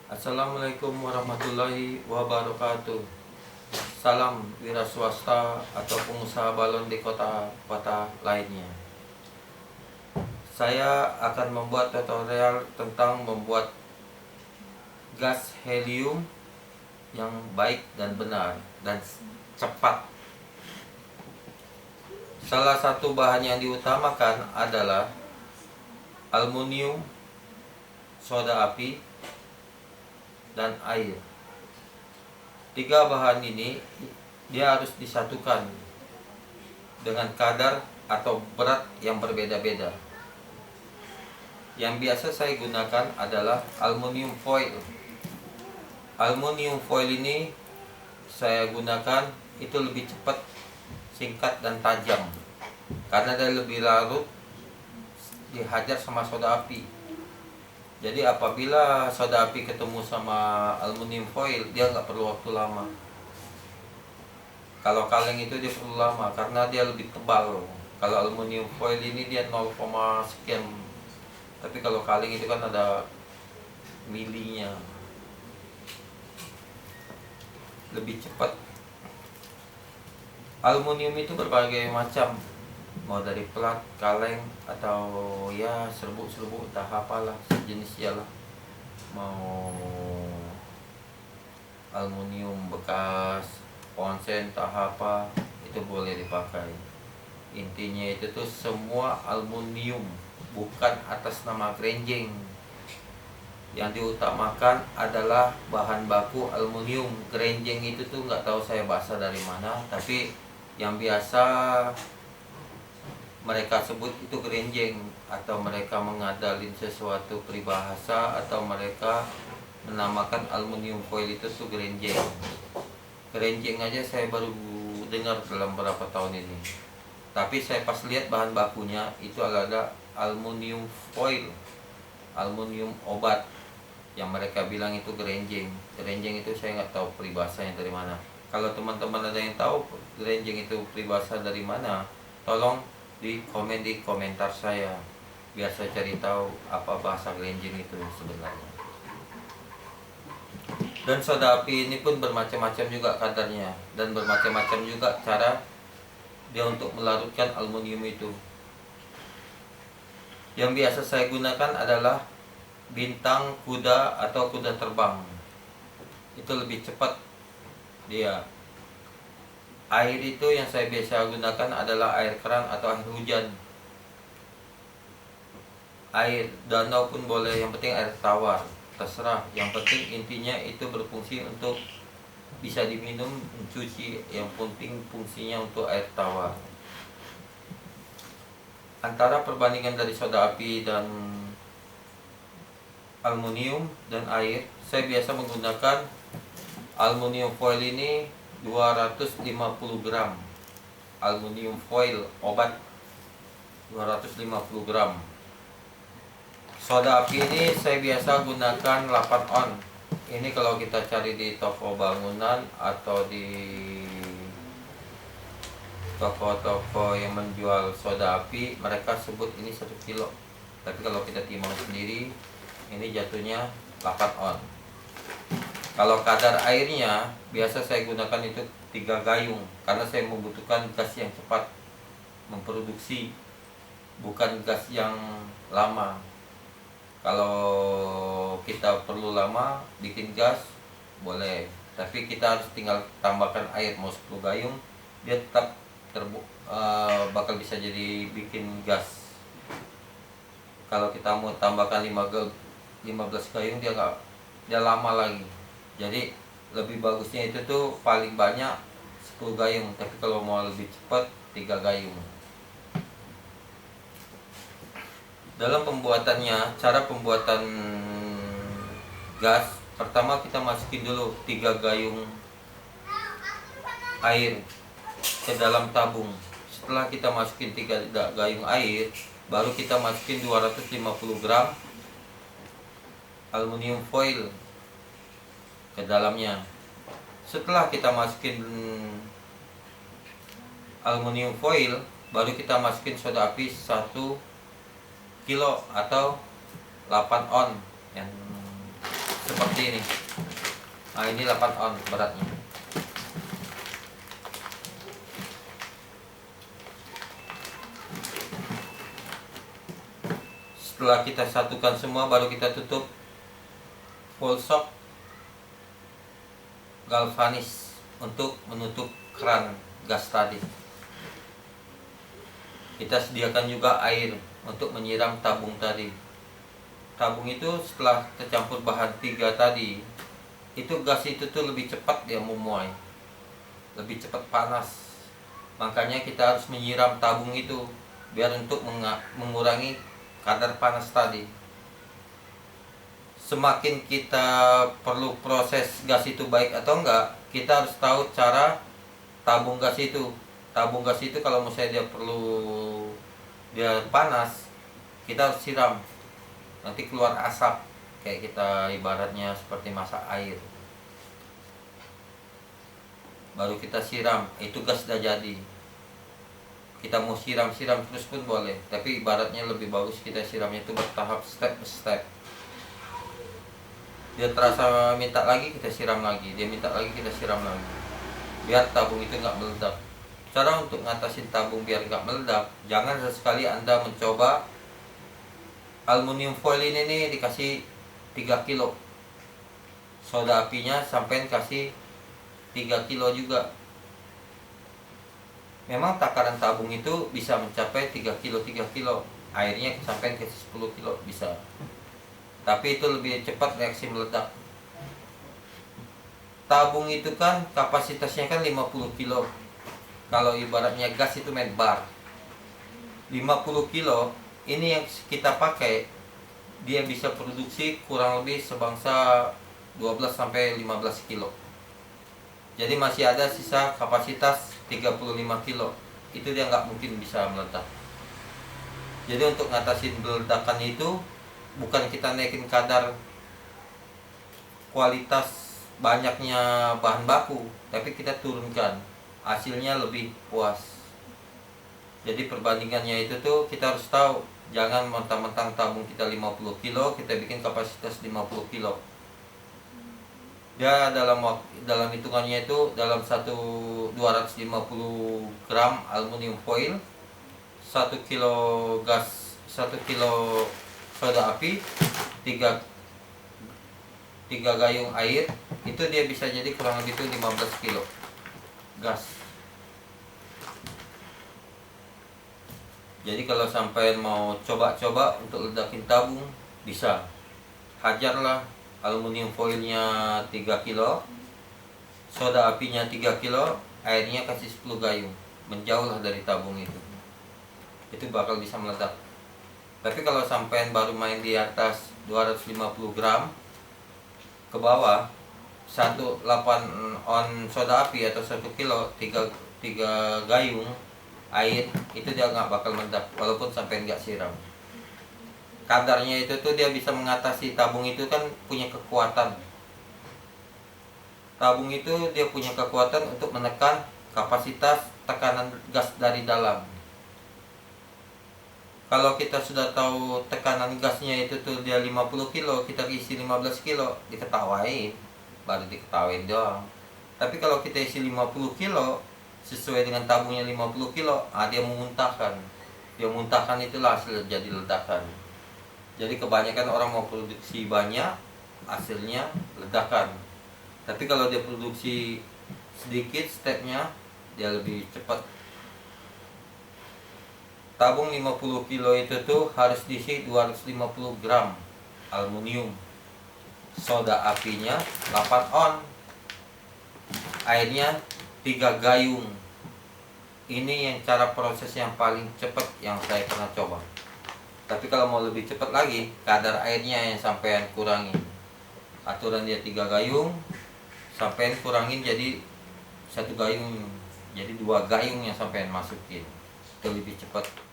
Assalamualaikum warahmatullahi wabarakatuh. Salam wira swasta atau pengusaha balon di kota-kota lainnya. Saya akan membuat tutorial tentang membuat gas helium yang baik dan benar dan cepat. Salah satu bahan yang diutamakan adalah aluminium, soda api, dan air. Tiga bahan ini dia harus disatukan dengan kadar atau berat yang berbeda-beda. Yang biasa saya gunakan adalah aluminium foil. Aluminium foil ini saya gunakan itu lebih cepat, singkat dan tajam karena dia lebih larut dihajar sama soda api. Jadi apabila soda api ketemu sama aluminium foil, dia nggak perlu waktu lama. Kalau kaleng itu dia perlu lama karena dia lebih tebal. Kalau aluminium foil ini dia 0, sekian. Tapi kalau kaleng itu kan ada milinya. Lebih cepat. Aluminium itu berbagai macam, mau dari plat, kaleng, atau ya serbuk-serbuk entah apalah sejenisnya lah. Mau aluminium bekas, konsen, entah apa, itu boleh dipakai. Intinya itu tuh semua aluminium, bukan atas nama grenjeng. Yang diutamakan adalah bahan baku aluminium. Grenjeng itu tuh nggak tahu saya bahasa dari mana, tapi yang biasa mereka sebut itu grenjeng, atau mereka mengadalin sesuatu peribahasa, atau mereka menamakan aluminium foil itu tuh grenjeng. Grenjeng aja saya baru dengar dalam beberapa tahun ini. Tapi saya pas lihat bahan bakunya itu adalah aluminium foil, aluminium obat, yang mereka bilang itu grenjeng. Grenjeng itu saya nggak tahu peribahasanya dari mana. Kalau teman-teman ada yang tahu grenjeng itu peribahasa dari mana, tolong di komen di komentar saya, biar saya cari tahu apa bahasa grenjeng itu sebenarnya. Dan soda api ini pun bermacam-macam juga kadarnya, dan bermacam-macam juga cara dia untuk melarutkan aluminium itu. Yang biasa saya gunakan adalah bintang kuda atau kuda terbang. Itu lebih cepat dia. Air itu yang saya biasa gunakan adalah air keran atau air hujan. Air danau pun boleh, yang penting air tawar, terserah. Yang penting intinya itu berfungsi untuk bisa diminum, mencuci, yang penting fungsinya untuk air tawar. Antara perbandingan dari soda api dan aluminium dan air, saya biasa menggunakan aluminium foil ini 250 gram. Aluminium foil obat 250 gram. Soda api ini saya biasa gunakan 8 on. Ini kalau kita cari di toko bangunan atau di toko-toko yang menjual soda api, mereka sebut ini 1 kilo. Tapi kalau kita timbang sendiri, ini jatuhnya 8 on. Kalau kadar airnya biasa saya gunakan itu 3 gayung, karena saya membutuhkan gas yang cepat memproduksi, bukan gas yang lama. Kalau kita perlu lama bikin gas boleh, tapi kita harus tinggal tambahkan air. Mau 10 gayung dia tetap bakal bisa jadi bikin gas. Kalau kita mau tambahkan 15 gayung dia lama lagi. Jadi lebih bagusnya itu tuh paling banyak 10 gayung, tapi kalau mau lebih cepat 3 gayung. Dalam pembuatannya, cara pembuatan gas, pertama kita masukin dulu 3 gayung air ke dalam tabung. Setelah kita masukin 3 gayung air, baru kita masukin 250 gram aluminium foil ke dalamnya. Setelah kita masukin aluminium foil, baru kita masukin soda api 1 kilo atau 8 on yang seperti ini. Nah, ini 8 on beratnya. Setelah kita satukan semua, baru kita tutup full shock galvanis untuk menutup keran gas tadi. Kita sediakan juga air untuk menyiram tabung tadi. Tabung itu setelah tercampur bahan 3 tadi, itu gas itu tuh lebih cepat dia memuai, lebih cepat panas. Makanya kita harus menyiram tabung itu biar untuk mengurangi kadar panas tadi. Semakin kita perlu proses gas itu baik atau enggak, kita harus tahu cara tabung gas itu. Tabung gas itu kalau misalnya dia panas, kita harus siram. Nanti keluar asap, kayak kita ibaratnya seperti masak air. Baru kita siram, itu gas sudah jadi. Kita mau siram-siram terus pun boleh, tapi ibaratnya lebih bagus kita siramnya itu bertahap, step by step. Dia terasa minta lagi, kita siram lagi. Dia minta lagi, kita siram lagi, biar tabung itu nggak meledak. Cara untuk ngatasin tabung biar nggak meledak, jangan sesekali Anda mencoba aluminium foil ini nih, dikasih 3 kilo soda apinya, sampai kasih 3 kilo juga. Memang takaran tabung itu bisa mencapai 3 kilo, airnya sampai ke 10 kilo bisa. Tapi itu lebih cepat reaksi meledak. Tabung itu kan kapasitasnya kan 50 kilo. Kalau ibaratnya gas itu main bar. 50 kilo ini yang kita pakai, dia bisa produksi kurang lebih sebangsa 12 sampai 15 kilo. Jadi masih ada sisa kapasitas 35 kilo. Itu dia nggak mungkin bisa meledak. Jadi untuk ngatasin ledakan itu, bukan kita naikin kadar kualitas banyaknya bahan baku, tapi kita turunkan, hasilnya lebih puas. Jadi perbandingannya itu tuh kita harus tahu, jangan mentang-mentang tabung kita 50 kilo, kita bikin kapasitas 50 kilo. Dia dalam hitungannya itu, dalam 250 gram aluminium foil, 1 kilo gas, 1 kilo soda api, 3 gayung air, itu dia bisa jadi kurang lebih itu 15 kilo gas. Jadi kalau sampai mau coba-coba untuk ledakin tabung, bisa. Hajarlah aluminium foilnya 3 kilo, soda apinya 3 kilo, airnya kasih 10 gayung, menjauhlah dari tabung itu bakal bisa meledak. Tapi kalau sampai baru main di atas 250 gram ke bawah, 8 on soda api atau 1 kilo, 3 gayung air, itu dia nggak bakal meledak walaupun sampai nggak siram. Kadarnya itu tuh dia bisa mengatasi. Tabung itu kan punya kekuatan. Tabung itu dia punya kekuatan untuk menekan kapasitas tekanan gas dari dalam. Kalau kita sudah tahu tekanan gasnya itu tuh dia 50 kilo, kita isi 15 kilo, diketawain, baru diketawain doang. Tapi kalau kita isi 50 kilo sesuai dengan tabungnya 50 kilo, dia memuntahkan. Dia muntahkan, itulah hasil jadi ledakan. Jadi kebanyakan orang mau produksi banyak, hasilnya ledakan. Tapi kalau dia produksi sedikit, stepnya dia lebih cepat. Tabung 50 kilo itu tuh harus diisi 250 gram aluminium. Soda apinya 8 on. Airnya 3 gayung. Ini yang cara proses yang paling cepat yang saya pernah coba. Tapi kalau mau lebih cepat lagi, kadar airnya yang sampean kurangin. Aturan dia 3 gayung, sampean kurangin jadi 1 gayung. Jadi 2 gayung yang sampean masukin. Itu lebih cepat.